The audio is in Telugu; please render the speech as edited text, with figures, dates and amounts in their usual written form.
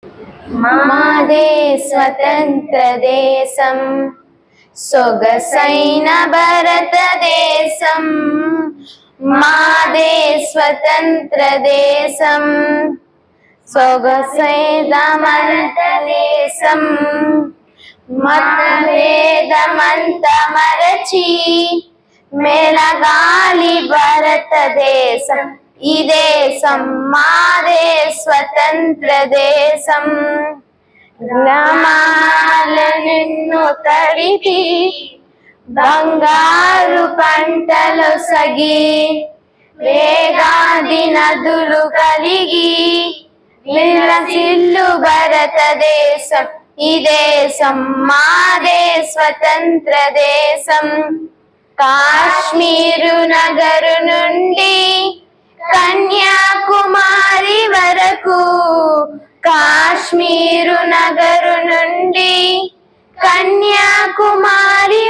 మాదే స్వతంత్ర దేశం సొగసైన భారతదేశం, మాదే స్వతంత్ర దేశం సొగసైన భారతదేశం. మతభేదమంత మరచి మెలగాలి భారతదేశం, ఈ దేశం మాదే స్వతంత్ర దేశం. గ్రామాలెన్నో తడిపి బంగారు పంటలు సగి, వేగాది నదులు కలిగి విలసిల్లు భారతదేశం, ఈ దేశం మాదే స్వతంత్ర దేశం. కాశ్మీరు నగరు నుండి కన్యాకుమారి వరకు, కాశ్మీరు నగరు నుండి కన్యాకుమారి